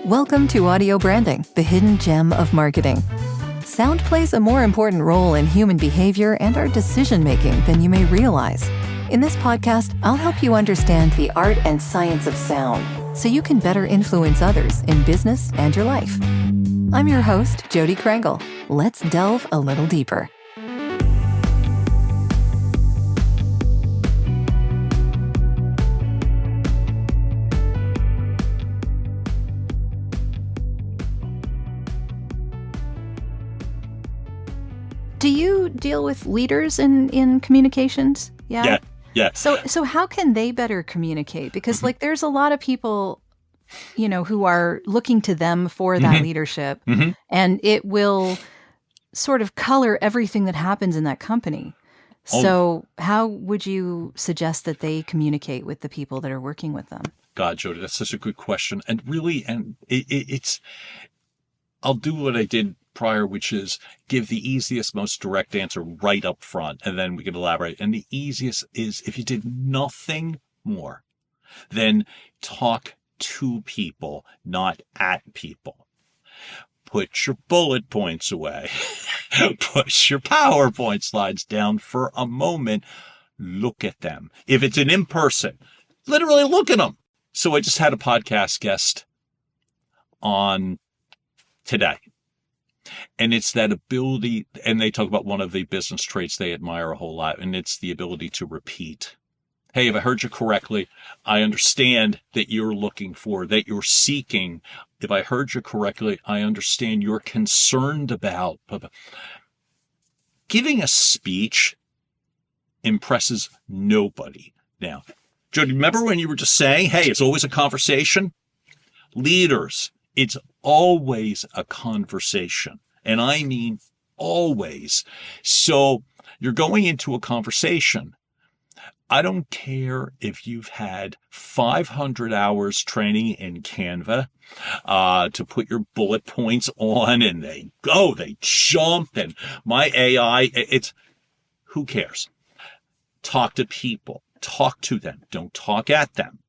Welcome to Audio Branding, the hidden gem of marketing. Sound plays a more important role in human behavior and our decision-making than you may realize. In this podcast, I'll help you understand the art and science of sound so you can better influence others in business and your life. I'm your host, Jodi Krangle. Let's delve a little deeper. Do you deal with leaders in communications? Yeah. So how can they better communicate? Because there's a lot of people, who are looking to them for that leadership, and it will sort of color everything that happens in that company. So how would you suggest that they communicate with the people that are working with them? God, Jodi, that's such a good question. And really, it's, I'll do what I did prior, which is give the easiest, most direct answer right up front, and then we can elaborate. And the easiest is if you did nothing more than talk to people, not at people. Put your bullet points away. Push your PowerPoint slides down for a moment. Look at them. If it's an in-person, literally look at them. So I just had a podcast guest on today. And it's that ability, and they talk about one of the business traits they admire a whole lot, and it's the ability to repeat. Hey, if I heard you correctly, I understand that you're looking for, that you're seeking. If I heard you correctly, I understand you're concerned about. Giving a speech impresses nobody. Now, Jodi, remember when you were just saying, hey, it's always a conversation? Leaders, it's always a conversation. And I mean always. So you're going into a conversation. I don't care if you've had 500 hours training in Canva to put your bullet points on, and they jump, and my AI, who cares? Talk to people. Talk to them. Don't talk at them.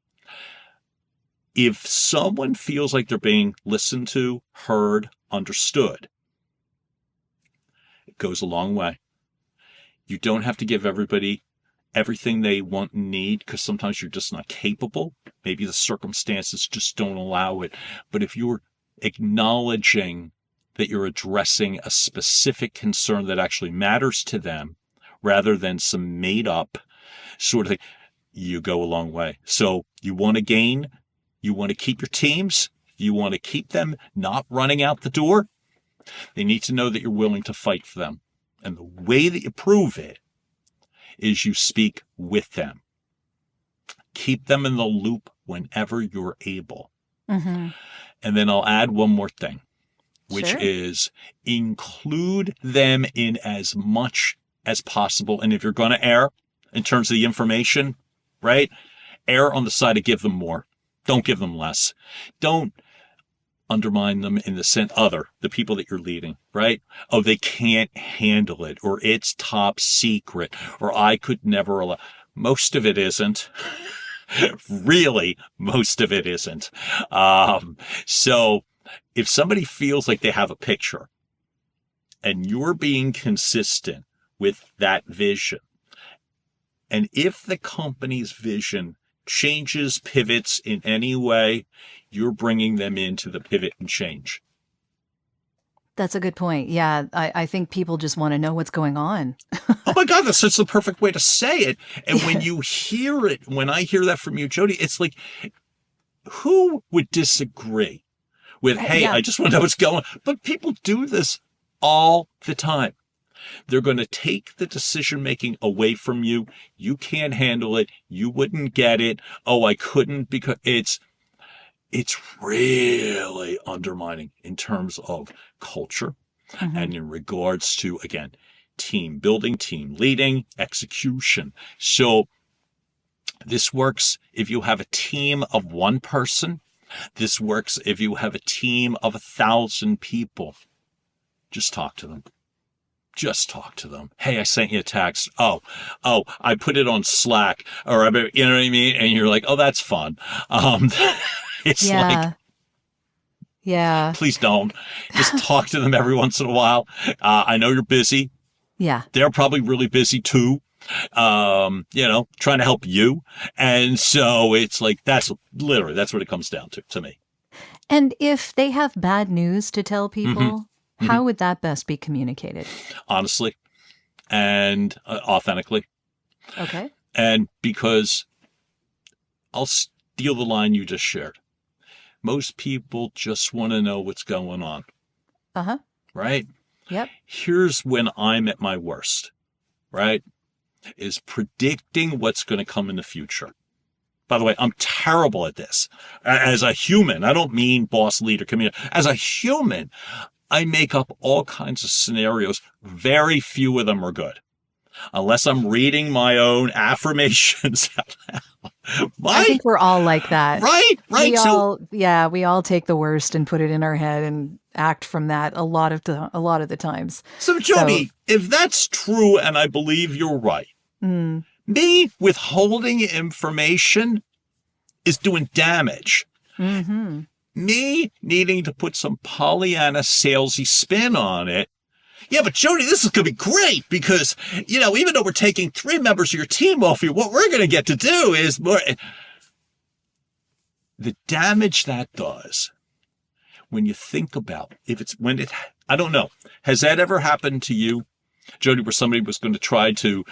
If someone feels like they're being listened to, heard, understood, it goes a long way. You don't have to give everybody everything they want and need, because sometimes you're just not capable. Maybe the circumstances just don't allow it. But if you're acknowledging that you're addressing a specific concern that actually matters to them, rather than some made up sort of thing, you go a long way. So you want to gain. You want to keep your teams. You want to keep them not running out the door. They need to know that you're willing to fight for them. And the way that you prove it is you speak with them. Keep them in the loop whenever you're able. And then I'll add one more thing, which is include them in as much as possible. And if you're going to err in terms of the information, right, err on the side of give them more. Don't give them less. Don't undermine them in the sense the people that you're leading, right? Oh, they can't handle it, or it's top secret, or I could never allow. Most of it isn't. Really, most of it isn't. So if somebody feels like they have a picture and you're being consistent with that vision, and if the company's vision changes, pivots in any way, you're bringing them into the pivot and change. That's a good point. Yeah, I think people just want to know what's going on. Oh my God, that's such the perfect way to say it. And when you hear it, when I hear that from you, Jodi, it's like, who would disagree with, hey, I just want to know what's going on? But people do this all the time. They're going to take the decision-making away from you. You can't handle it. You wouldn't get it. Oh, I couldn't, because it's really undermining in terms of culture and in regards to, again, team building, team leading, execution. So this works if you have a team of one person. This works if you have a team of 1,000 people. Just talk to them. Just talk to them. Hey, I sent you a text. Oh, I put it on Slack, or you know what I mean? And you're like, oh, that's fun. It's like, Yeah. Please don't. Just talk to them every once in a while. I know you're busy. Yeah. They're probably really busy too. Trying to help you. And so it's like, that's what it comes down to me. And if they have bad news to tell people, Mm-hmm. how would that best be communicated? Honestly and authentically. Okay. And because I'll steal the line you just shared. Most people just want to know what's going on. Uh-huh. Right? Yep. Here's when I'm at my worst, right? Is predicting what's going to come in the future. By the way, I'm terrible at this. As a human, I don't mean boss, leader, community. As a human, I make up all kinds of scenarios. Very few of them are good. Unless I'm reading my own affirmations out loud. I think we're all like that. Right. We all take the worst and put it in our head and act from that a lot of the times. So Jodi, if that's true, and I believe you're right, me withholding information is doing damage. Mm-hmm. Me needing to put some Pollyanna salesy spin on it. Yeah, but Jodi, this is going to be great because, even though we're taking 3 members of your team off you, what we're going to get to do is more. The damage that does when you think about I don't know. Has that ever happened to you, Jodi, where somebody was going to try to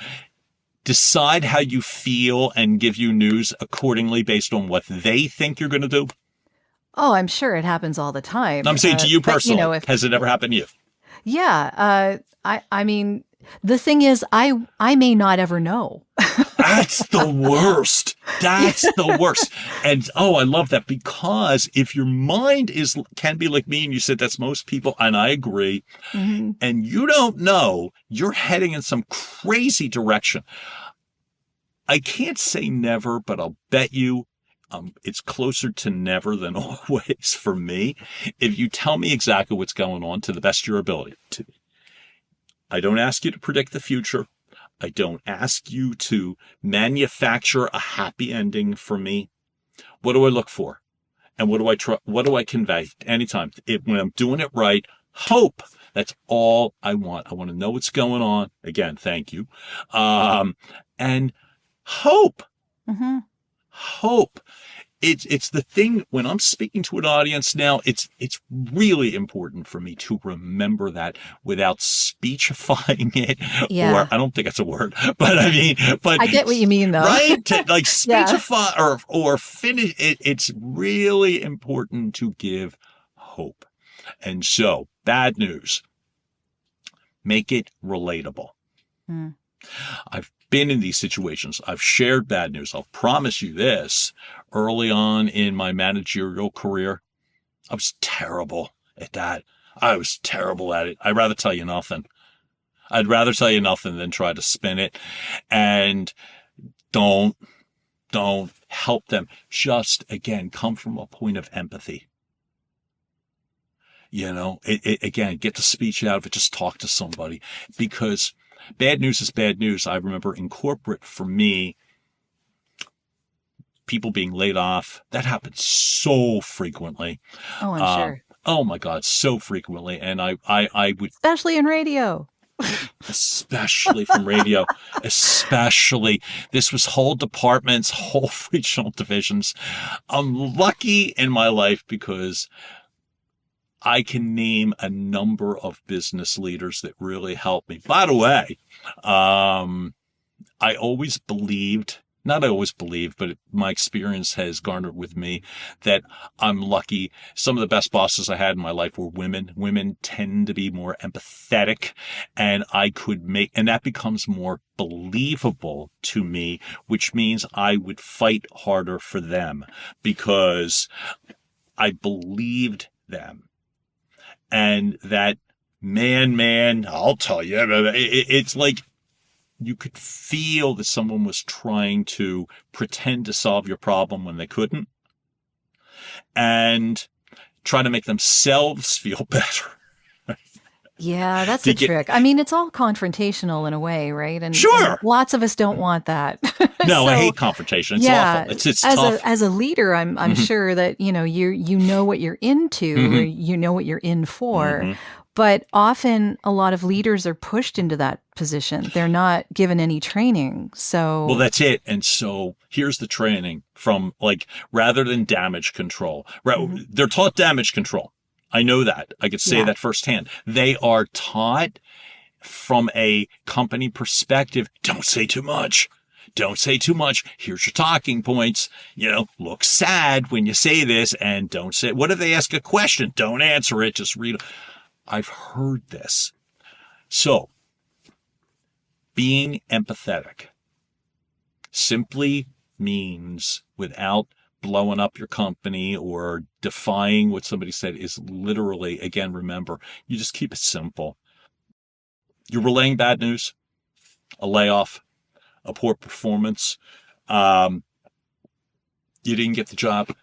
decide how you feel and give you news accordingly based on what they think you're going to do? Oh, I'm sure it happens all the time. I'm saying to you personally, has it ever happened to you? Yeah. I mean, the thing is, I may not ever know. That's the worst. That's the worst. And, I love that, because if your mind can be like me, and you said that's most people, and I agree, and you don't know, you're heading in some crazy direction. I can't say never, but I'll bet you it's closer to never than always for me. If you tell me exactly what's going on to the best of your ability. I don't ask you to predict the future. I don't ask you to manufacture a happy ending for me. What do I look for? And what do I convey anytime? When I'm doing it right, hope. That's all I want. I want to know what's going on. Again, thank you. And hope. Mm-hmm. Hope. It's the thing when I'm speaking to an audience now, it's really important for me to remember that without speechifying it. Yeah. Or I don't think that's a word, but I get what you mean though. Right? To like speechify or finish it. It's really important to give hope. And so, bad news. Make it relatable. I've been in these situations. I've shared bad news. I'll promise you this. Early on in my managerial career, I was terrible at that. I was terrible at it. I'd rather tell you nothing. I'd rather tell you nothing than try to spin it. And don't help them. Just, again, come from a point of empathy. Again, get the speech out of it. Just talk to somebody, because bad news is bad news. I remember in corporate, for me, people being laid off, that happens so frequently. Oh, I'm sure. Oh my God, so frequently. And I would, especially in radio. Especially from radio, especially. This was whole departments, whole regional divisions. I'm lucky in my life because I can name a number of business leaders that really helped me. By the way, I always believed, not I always believed, but my experience has garnered with me that I'm lucky. Some of the best bosses I had in my life were women. Women tend to be more empathetic, and and that becomes more believable to me, which means I would fight harder for them because I believed them. And that man, I'll tell you, it's like you could feel that someone was trying to pretend to solve your problem when they couldn't, and try to make themselves feel better. Yeah, that's the to get, trick. I mean, it's all confrontational in a way, right? And sure. lots of us don't want that. No, I So, hate confrontation. It's yeah, awful. It's as tough. a leader, I'm Hmm. sure that you know what you're into, or Hmm. you know what you're in for. Hmm. But often, a lot of leaders are pushed into that position. They're not given any training. Well, So, that's it. And so here's the training from like, rather than damage control, mhm, they're taught damage control. I know that. I could say yeah, that firsthand. They are taught from a company perspective. Don't say too much. Don't say too much. Here's your talking points. Look sad when you say this, and don't say, what if they ask a question? Don't answer it. Just read. I've heard this. So being empathetic simply means, without blowing up your company or defying what somebody said, is literally, again, remember, you just keep it simple. You're relaying bad news, a layoff, a poor performance. You didn't get the job.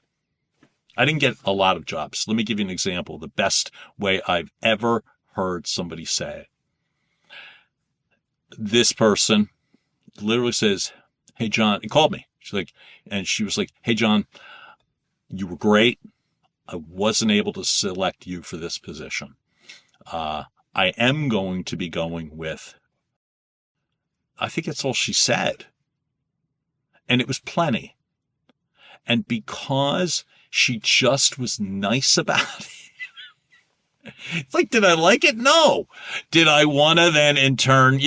I didn't get a lot of jobs. Let me give you an example. The best way I've ever heard somebody say it. This person literally says, "Hey, John," he called me. She was like, "Hey, John, you were great. I wasn't able to select you for this position. I am going to be going with," I think that's all she said. And it was plenty. And because she just was nice about it, it's like, did I like it? No. Did I want to then in turn,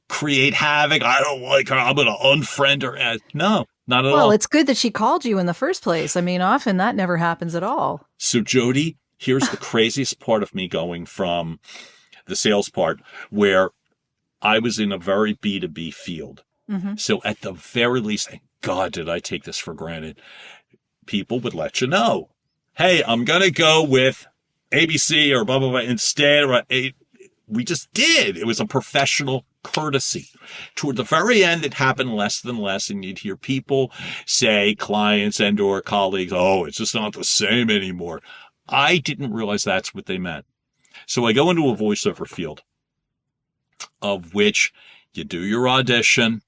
create havoc? I don't like her. I'm going to unfriend her. No, not at well, all. it's good that she called you in the first place. I mean, often that never happens at all. So, Jodi, here's the craziest part of me going from the sales part, where I was in a very B2B field. Hmm. So at the very least, and God, did I take this for granted, people would let you know, "Hey, I'm going to go with ABC or blah, blah, blah instead." We just did. It was a professional courtesy. Toward the very end, it happened less than less, and you'd hear people say, clients and or colleagues, "Oh, it's just not the same anymore." I didn't realize that's what they meant. So I go into a voiceover field, of which you do your audition,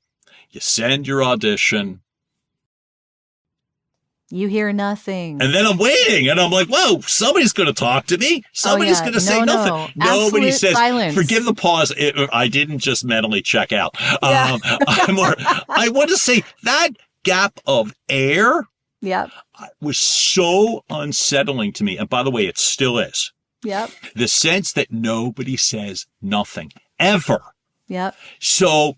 you send your audition, You hear nothing. and then I'm waiting, and I'm like, whoa, somebody's going to talk to me. Oh Somebody's yeah, going to say nothing. no, Nobody absolute says, silence. forgive the pause. I didn't just mentally check out. Yeah. I want to say that gap of air Yep. was so unsettling to me. And by the way, it still is. Yep. The sense that nobody says nothing ever. Yep. So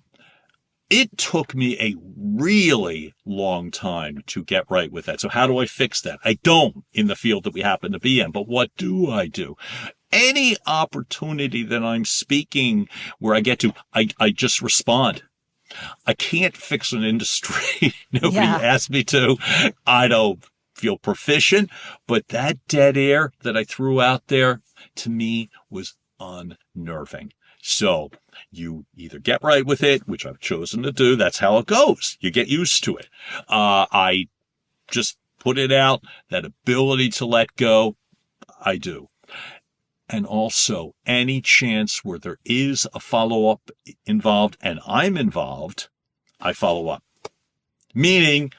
it took me a really long time to get right with that. So how do I fix that? I don't, in the field that we happen to be in. But what do I do? Any opportunity that I'm speaking where I get to, I just respond. I can't fix an industry. Nobody asked me to. I don't feel proficient. But that dead air that I threw out there, to me, was unnerving. So you either get right with it, which I've chosen to do. That's how it goes. You get used to it. I just put it out. That ability to let go, I do. And also, any chance where there is a follow-up involved and I'm involved, I follow up. Meaning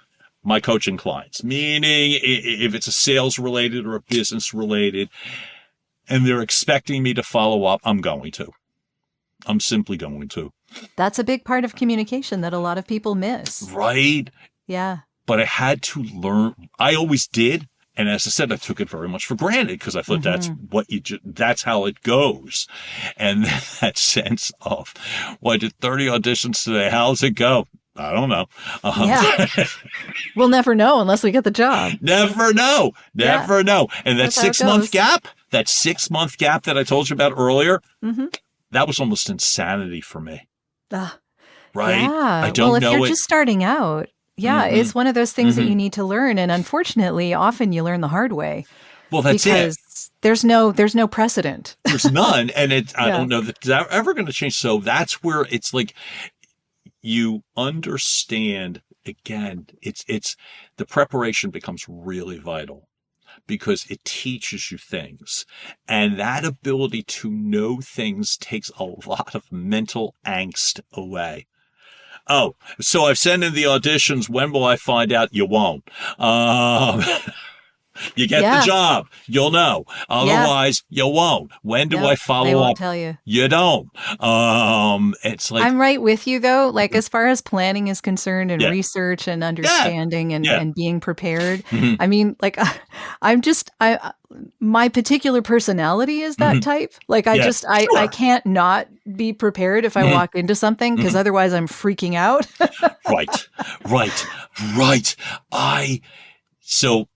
my coaching clients. Meaning if it's a sales related or a business related and they're expecting me to follow up, I'm going to. I'm simply going to. That's a big part of communication that a lot of people miss. Right? Yeah. But I had to learn. I always did. And as I said, I took it very much for granted because I thought that's what that's how it goes. And then that sense of, well, I did 30 auditions today. How's it go? I don't know. Yeah. We'll never know unless we get the job. Never know. Never know. And that That's how it 6-month goes. gap, that 6-month gap that I told you about earlier, that was almost insanity for me. Right? Yeah. I don't well, if know you're it. just starting out, it's one of those things that you need to learn. And unfortunately, often you learn the hard way. Well, that's because it. There's no precedent. There's none. And I don't know that that's ever going to change. So that's where it's like you understand, again, it's the preparation becomes really vital. because it teaches you things. And that ability to know things takes a lot of mental angst away. Oh, so I've sent in the auditions. When will I find out? You won't. You get the Yeah. job, you'll know. Otherwise, you won't. When do I They follow won't up? tell you. You don't. It's like, I'm right with you though. Like as far as planning is concerned and yeah, research and yeah, understanding yeah. and being prepared. Mhm, I mean, like my particular personality is that mhm, type. Like yeah, I sure. can't not be prepared if I Mhm, walk into something because mhm. otherwise I'm freaking out. Right, right, right. So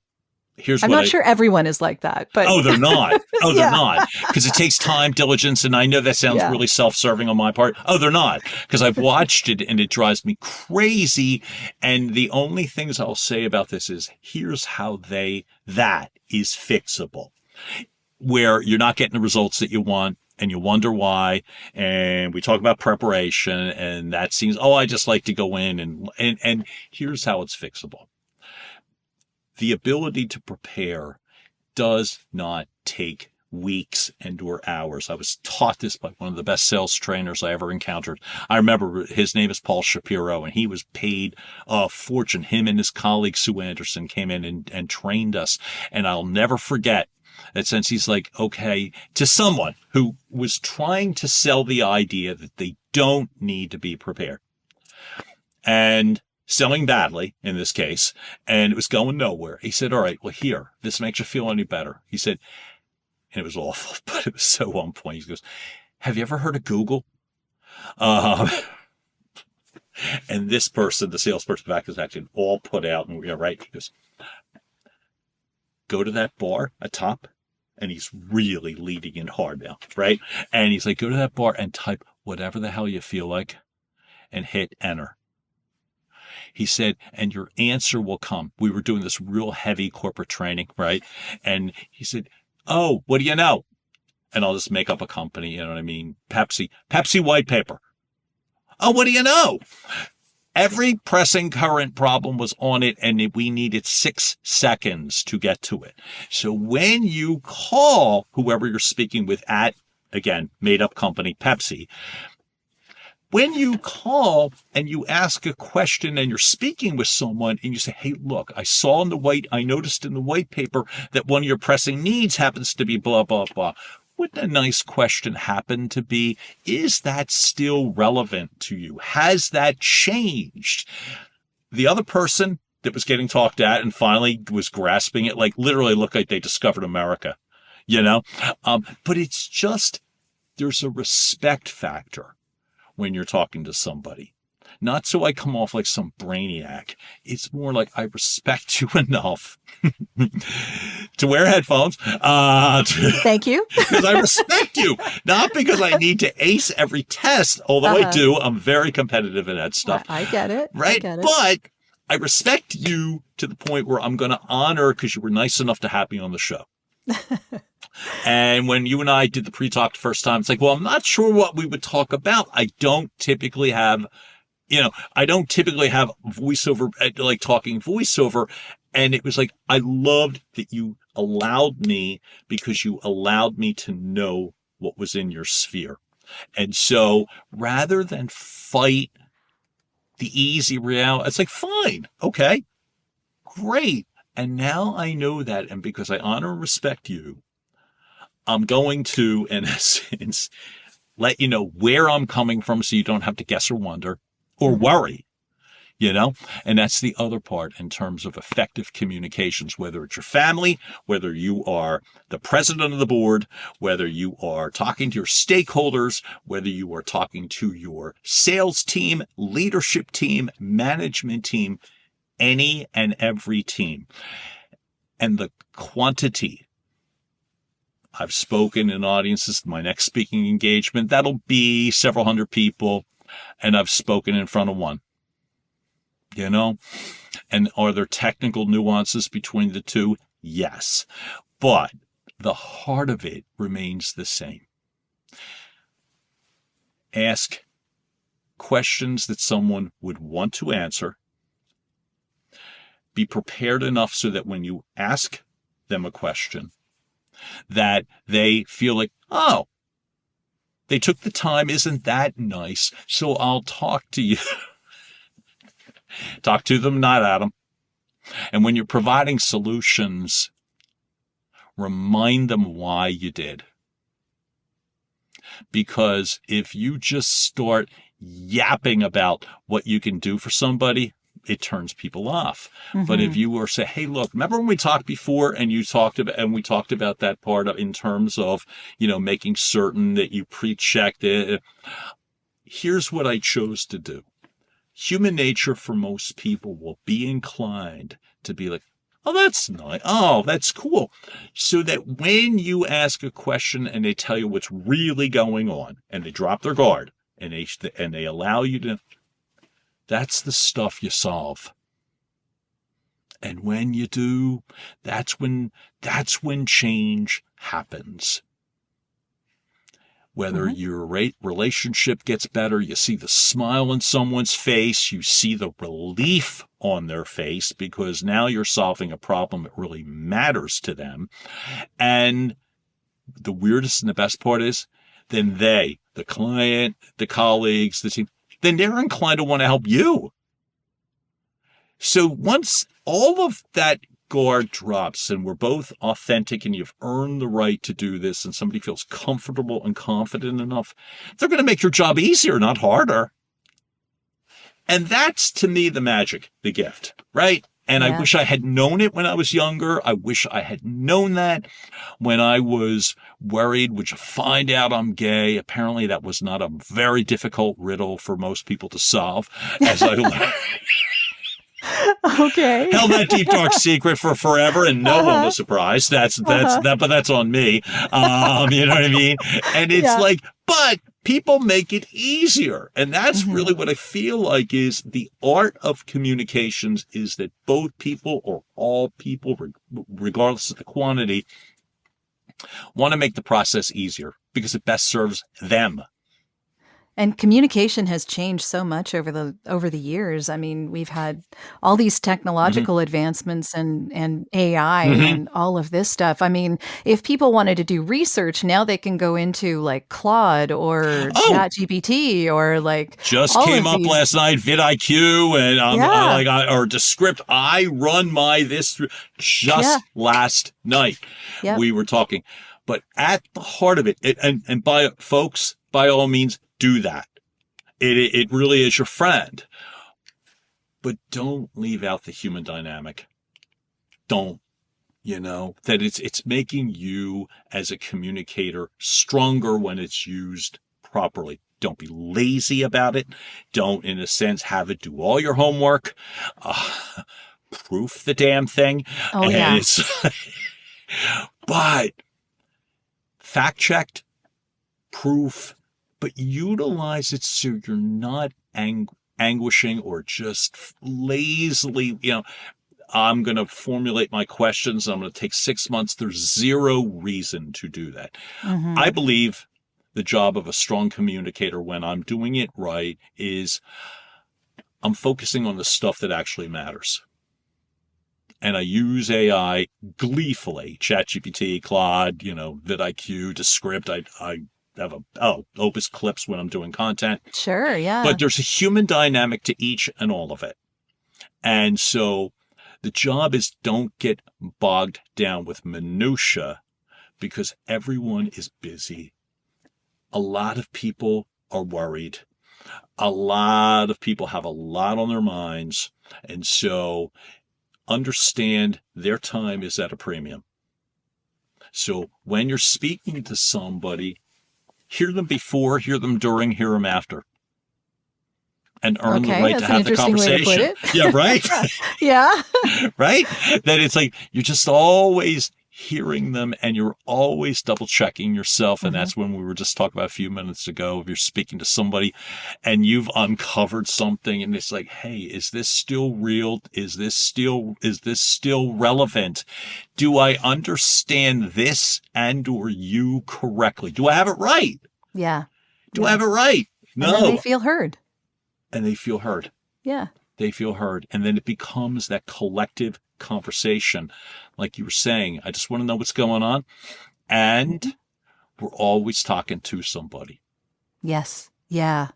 here's I'm what not sure everyone is like that, but oh, they're not. Oh, they're yeah. not. Because it takes time, diligence, and I know that sounds Yeah. really self-serving on my part. Oh, they're not. Because I've watched it and it drives me crazy. And the only things I'll say about this is here's how that is fixable. Where you're not getting the results that you want and you wonder why. And we talk about preparation and that seems, oh, I just like to go in and here's how it's fixable. The ability to prepare does not take weeks and or hours. I was taught this by one of the best sales trainers I ever encountered. I remember his name is Paul Shapiro, and he was paid a fortune. Him and his colleague Sue Anderson came in and trained us. And I'll never forget that since he's like, okay, to someone who was trying to sell the idea that they don't need to be prepared. And selling badly in this case, and it was going nowhere. He said, all right, well, here, this makes you feel any better. He said, and it was awful, but it was so on point. He goes, have you ever heard of Google? Um, and this person, the salesperson back is actually all put out and we're right. He goes, go to that bar atop. And he's really leading in hard now, right? And he's like, go to that bar and type whatever the hell you feel like and hit enter. He said, and your answer will come. We were doing this real heavy corporate training, right? And he said, oh, what do you know? And I'll just make up a company, you know what I mean? Pepsi white paper. Oh, what do you know? Every pressing current problem was on it, and we needed 6 seconds to get to it. So when you call whoever you're speaking with at, again, made up company, Pepsi, when you call and you ask a question and you're speaking with someone and you say, hey, look, I noticed in the white paper that one of your pressing needs happens to be blah, blah, blah. Wouldn't a nice question happen to be, is that still relevant to you? Has that changed? The other person that was getting talked at and finally was grasping it, like literally looked like they discovered America, you know? But it's just, there's a respect factor when you're talking to somebody. Not so I come off like some brainiac. It's more like I respect you enough to wear headphones. Thank you. Because I respect you, not because I need to ace every test, although I do. I'm very competitive in that stuff. I get it. Right? I get it. But I respect you to the point where I'm going to honor because you were nice enough to have me on the show. And when you and I did the pre-talk the first time, it's like, well, I'm not sure what we would talk about. I don't typically have voiceover, like talking voiceover. And it was like, I loved that you allowed me because you allowed me to know what was in your sphere. And so rather than fight the easy reality, it's like, fine. Okay, great. And now I know that. And because I honor and respect you, I'm going to, in a sense, let you know where I'm coming from so you don't have to guess or wonder or worry, you know? And that's the other part in terms of effective communications, whether it's your family, whether you are the president of the board, whether you are talking to your stakeholders, whether you are talking to your sales team, leadership team, management team, any and every team. And the quantity. I've spoken in audiences, my next speaking engagement, that'll be several hundred people, and I've spoken in front of one, you know? And are there technical nuances between the two? Yes. But the heart of it remains the same. Ask questions that someone would want to answer. Be prepared enough so that when you ask them a question that they feel like, oh, they took the time. Isn't that nice? So I'll talk to you. Talk to them, not at them. And when you're providing solutions, remind them why you did. Because if you just start yapping about what you can do for somebody, it turns people off. Mm-hmm. But if you were say, hey, look, remember when we talked before and we talked about that part of, in terms of, making certain that you pre-checked it. Here's what I chose to do. Human nature for most people will be inclined to be like, oh, that's nice. Oh, that's cool. So that when you ask a question and they tell you what's really going on and they drop their guard and they allow you to, that's the stuff you solve. And when you do, that's when change happens. Whether your relationship gets better, you see the smile on someone's face, you see the relief on their face because now you're solving a problem that really matters to them. And the weirdest and the best part is, then they, the client, the colleagues, the team, then they're inclined to want to help you. So once all of that guard drops and we're both authentic and you've earned the right to do this and somebody feels comfortable and confident enough, they're going to make your job easier, not harder. And that's, to me, the magic, the gift, right? And I wish I had known it when I was younger. I wish I had known that when I was worried, would you find out I'm gay? Apparently that was not a very difficult riddle for most people to solve, as I learned. Okay. Held that deep, dark secret for forever, and no one was surprised. But that's on me. You know what I mean? And it's like, but people make it easier. And that's really what I feel like is the art of communications is that both people or all people, regardless of the quantity, want to make the process easier because it best serves them. And communication has changed so much over the years. I mean, we've had all these technological advancements and AI and all of this stuff. I mean, if people wanted to do research, now they can go into like Claude or ChatGPT or like just came up last night, vidIQ and or Descript. I run this last night. Yep. We were talking, but at the heart of it, and by folks, by all means, do that. It really is your friend. But don't leave out the human dynamic. Don't. That it's making you as a communicator stronger when it's used properly. Don't be lazy about it. Don't, in a sense, have it do all your homework. Proof the damn thing. Oh, yeah. But fact-checked, proof, but utilize it so you're not anguishing or just lazily, I'm going to formulate my questions. I'm going to take 6 months. There's zero reason to do that. I believe the job of a strong communicator when I'm doing it right is I'm focusing on the stuff that actually matters. And I use AI gleefully, ChatGPT, Claude, vidIQ, Descript. I have Opus Clips when I'm doing content. Sure, yeah. But there's a human dynamic to each and all of it. And so the job is don't get bogged down with minutia because everyone is busy. A lot of people are worried. A lot of people have a lot on their minds. And so understand their time is at a premium. So when you're speaking to somebody, hear them before, hear them during, hear them after. And earn the right to have the conversation. Yeah, right? Yeah. Right? That it's like you're just always hearing them and you're always double checking yourself. And that's when we were just talking about a few minutes ago, if you're speaking to somebody and you've uncovered something and it's like, hey, is this still real? Is this still relevant? Do I understand this and or you correctly? Do I have it right? Yeah. Do I have it right? No. And then they feel heard. And they feel heard. Yeah. They feel heard. And then it becomes that collective conversation. Like you were saying, I just want to know what's going on. And we're always talking to somebody. Yes. Yeah.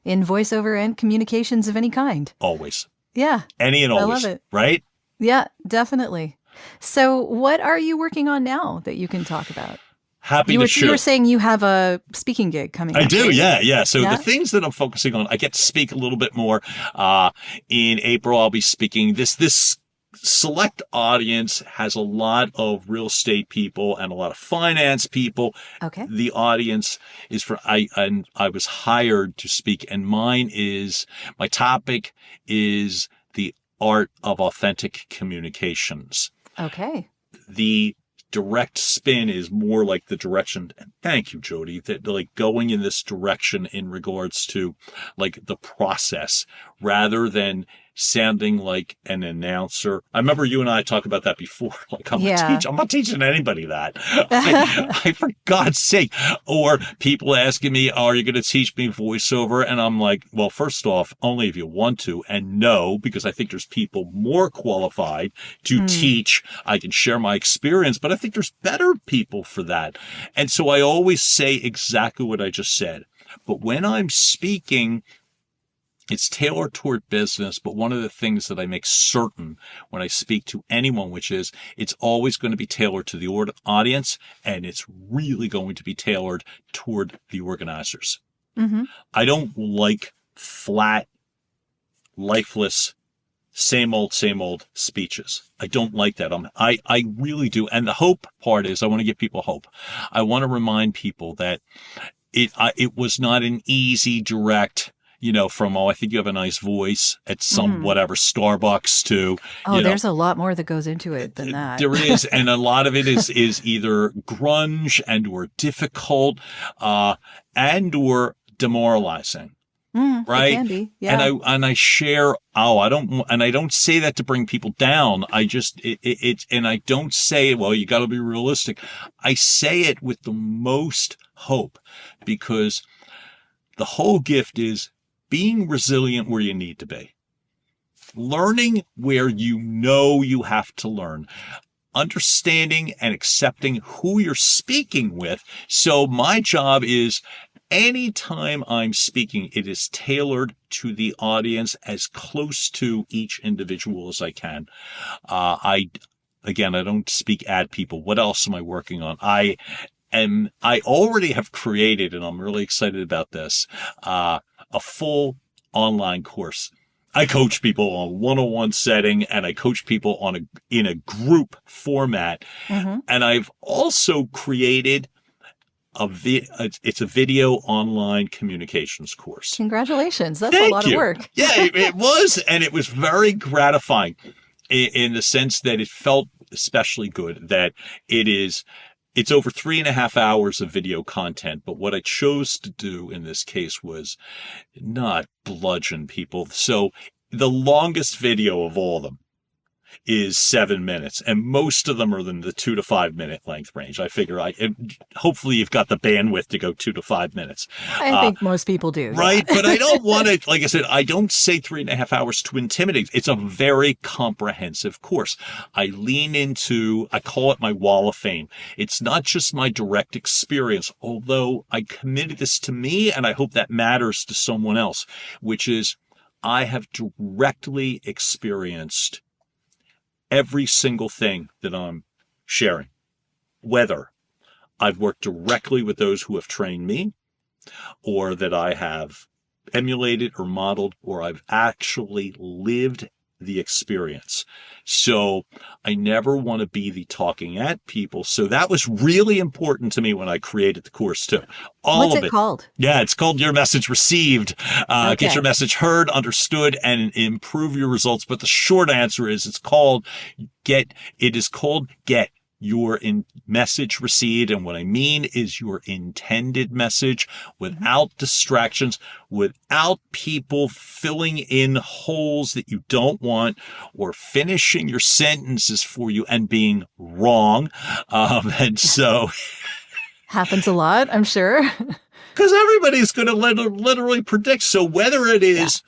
In voiceover and communications of any kind. Always. Yeah. Any and always. I love it. Right? Yeah, definitely. So what are you working on now that you can talk about? Happy to share. You were saying you have a speaking gig coming up. I do, right? yeah. So the things that I'm focusing on, I get to speak a little bit more. In April, I'll be speaking. This select audience has a lot of real estate people and a lot of finance people. Okay. The audience is for I was hired to speak, and my topic is the art of authentic communications. Okay. The direct spin is more like the direction, and thank you, Jodi, that like going in this direction in regards to like the process rather than sounding like an announcer. I remember you and I talked about that before. Like, I'm not teaching anybody that. I for God's sake. Or people asking me, are you going to teach me voiceover? And I'm like, well, first off, only if you want to. And no, because I think there's people more qualified to teach. I can share my experience, but I think there's better people for that. And so I always say exactly what I just said. But when I'm speaking, it's tailored toward business, but one of the things that I make certain when I speak to anyone, which is it's always going to be tailored to the audience, and it's really going to be tailored toward the organizers. Mm-hmm. I don't like flat, lifeless, same old speeches. I don't like that. I really do. And the hope part is I want to give people hope. I want to remind people that it was not an easy, direct, from, I think you have a nice voice at some whatever Starbucks to. There's a lot more that goes into it than that. There is. And a lot of it is either grunge and or difficult, and or demoralizing. Right. It can be. Yeah. And I share, I don't say that to bring people down. I just, and I don't say, well, you got to be realistic. I say it with the most hope, because the whole gift is being resilient where you need to be, learning where you have to learn, understanding and accepting who you're speaking with. So my job is anytime I'm speaking, it is tailored to the audience as close to each individual as I can. I don't speak at people. What else am I working on? I already have created, and I'm really excited about this, a full online course. I coach people on a one-on-one setting, and I coach people in a group format. Mm-hmm. And I've also created it's a video online communications course. Congratulations. That's a lot of work. Yeah, it was. And it was very gratifying in the sense that it felt especially good that it's over 3.5 hours of video content. But what I chose to do in this case was not bludgeon people. So the longest video of all of them is 7 minutes, and most of them are in the 2 to 5 minute length range. I figure hopefully you've got the bandwidth to go 2 to 5 minutes. I think most people do. Right. But I don't want to, like I said, I don't say 3.5 hours to intimidate. It's a very comprehensive course. I call it my wall of fame. It's not just my direct experience, although I committed this to me, and I hope that matters to someone else, which is I have directly experienced every single thing that I'm sharing, whether I've worked directly with those who have trained me, or that I have emulated or modeled, or I've actually lived the experience. So I never want to be the talking at people. So that was really important to me when I created the course too. What's it called? Yeah, it's called Your Message Received. Okay. Get your message heard, understood, and improve your results. But the short answer is it's called Get Your Message Received. And what I mean is your intended message without distractions, without people filling in holes that you don't want or finishing your sentences for you and being wrong. And so happens a lot, I'm sure. Because everybody's going to literally predict. So whether it is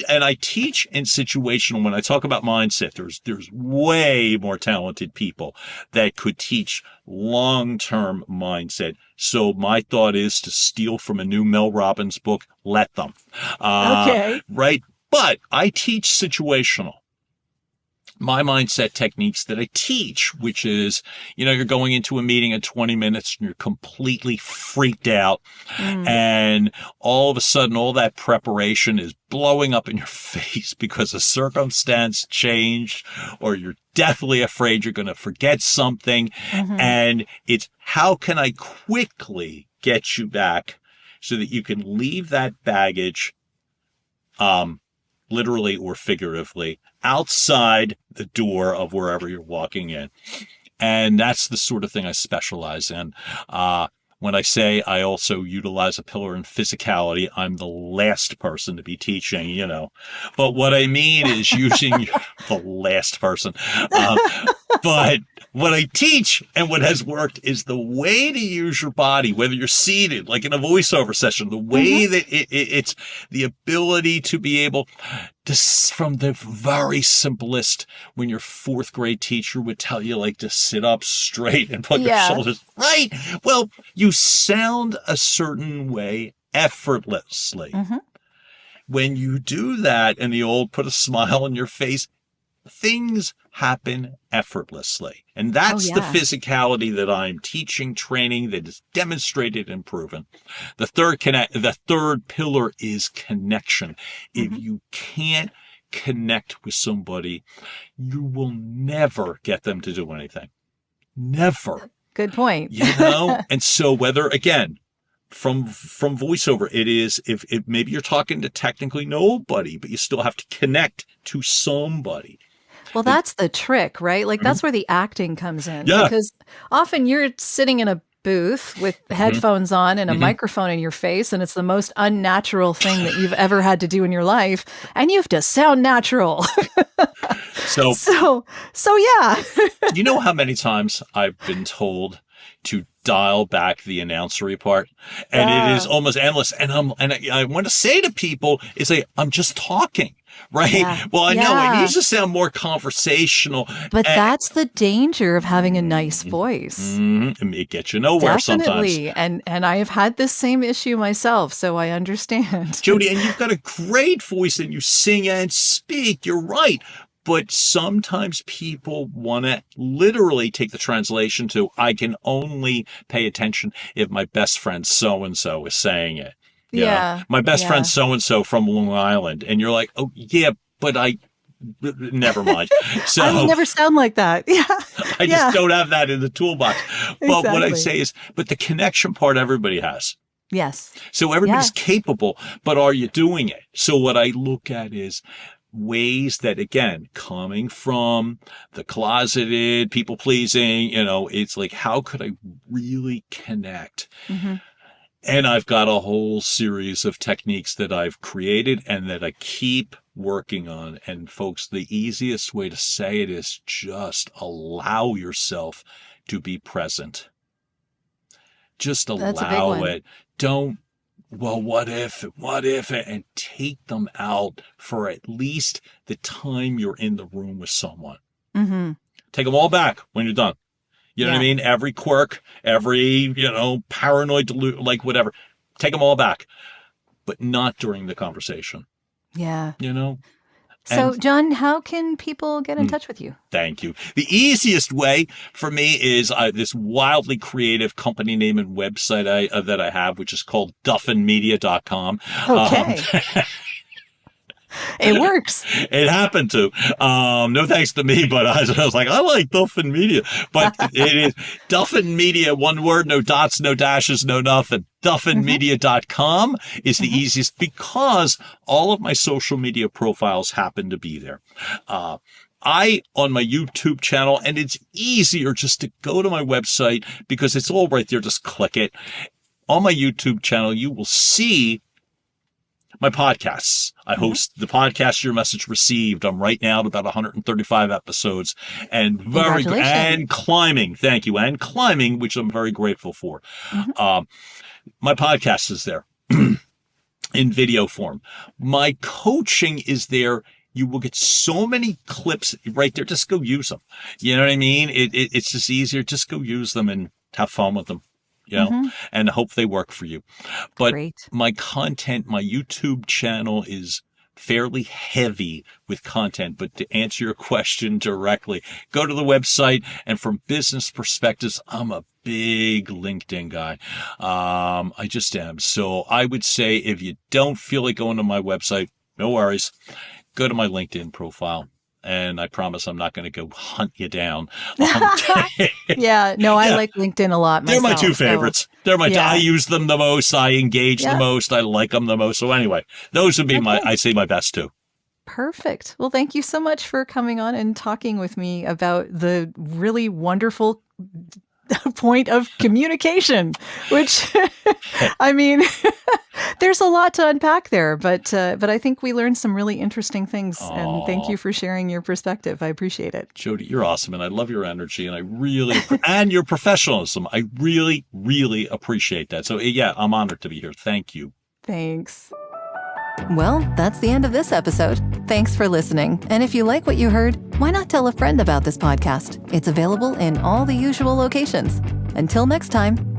And I teach in situational. When I talk about mindset, there's way more talented people that could teach long-term mindset. So my thought is to steal from a new Mel Robbins book, let them. Okay. Right? But I teach situational. My mindset techniques that I teach, which is, you're going into a meeting in 20 minutes and you're completely freaked out. And all of a sudden, all that preparation is blowing up in your face because a circumstance changed, or you're deathly afraid you're going to forget something. And it's, how can I quickly get you back so that you can leave that baggage, literally or figuratively, outside the door of wherever you're walking in. And that's the sort of thing I specialize in. When I say I also utilize a pillar in physicality, I'm the last person to be teaching, But what I mean is using the last person. But what I teach and what has worked is the way to use your body, whether you're seated, like in a voiceover session, the way that it's the ability to be able to, from the very simplest, when your fourth grade teacher would tell you like to sit up straight and put your shoulders right. Well, you sound a certain way effortlessly. When you do that and the old put a smile on your face, things happen effortlessly. And that's the physicality that I'm teaching, training, that is demonstrated and proven. The third pillar is connection. If you can't connect with somebody, you will never get them to do anything. Never. Good point. And so whether, again, from voiceover, it is, if maybe you're talking to technically nobody, but you still have to connect to somebody. Well, that's the trick, right? Like that's where the acting comes in. Yeah. Because often you're sitting in a booth with headphones on and a microphone in your face, and it's the most unnatural thing that you've ever had to do in your life, and you have to sound natural. So yeah. You know how many times I've been told to dial back the announcery part, and it is almost endless. And I want to say to people is I'm just talking. Right. Yeah. Well, I know it needs to sound more conversational. But that's the danger of having a nice voice. It gets you nowhere Definitely. sometimes. And I have had this same issue myself, so I understand. Jodi, and you've got a great voice and you sing and speak. You're right. But sometimes people want to literally take the translation to, I can only pay attention if my best friend so-and-so is saying it. Yeah. My best friend so-and-so from Long Island. And you're like, oh, yeah, but never mind. So I would never sound like that. Yeah. I just don't have that in the toolbox. But what I say is, but the connection part everybody has. Yes. So everybody's capable, but are you doing it? So what I look at is ways that, again, coming from the closeted, people pleasing, it's like, how could I really connect? And I've got a whole series of techniques that I've created and that I keep working on. And folks, the easiest way to say it is just allow yourself to be present. Just allow it. Don't, well, what if, and take them out for at least the time you're in the room with someone. Take them all back when you're done. You know what I mean? Every quirk, every, paranoid, like whatever. Take them all back, but not during the conversation. Yeah. So, John, how can people get in touch with you? Thank you. The easiest way for me is this wildly creative company name and website that I have, which is called duffinmedia.com. Okay. It works. It happened to. No thanks to me, but I was like, I like Duffin Media. But it is Duffin Media, one word, no dots, no dashes, no nothing. Duffinmedia.com is the easiest because all of my social media profiles happen to be there. On my YouTube channel, and it's easier just to go to my website because it's all right there. Just click it. On my YouTube channel, you will see my podcasts. I host the podcast Your Message Received. I'm right now at about 135 episodes and very good and climbing. Thank you. And climbing, which I'm very grateful for. My podcast is there. in video form. My coaching is there. You will get so many clips right there. Just go use them. You know what I mean? It's just easier. Just go use them and have fun with them, and hope they work for you. But Great. my content, my YouTube channel is fairly heavy with content. But to answer your question directly, go to the website. And from business perspectives, I'm a big LinkedIn guy. I just am. So I would say if you don't feel like going to my website, no worries. Go to my LinkedIn profile. And I promise I'm not going to go hunt you down. Yeah, no, I like LinkedIn a lot myself. They're my two favorites. They're my. Yeah. I use them the most. I engage the most. I like them the most. So anyway, those would be I say my best two. Perfect. Well, thank you so much for coming on and talking with me about the really wonderful point of communication, which, I mean, there's a lot to unpack there, but I think we learned some really interesting things. And thank you for sharing your perspective. I appreciate it. Jodi, you're awesome. And I love your energy and and your professionalism. I really, really appreciate that. So yeah, I'm honored to be here. Thank you. Thanks. Well, that's the end of this episode. Thanks for listening. And if you like what you heard, why not tell a friend about this podcast? It's available in all the usual locations. Until next time.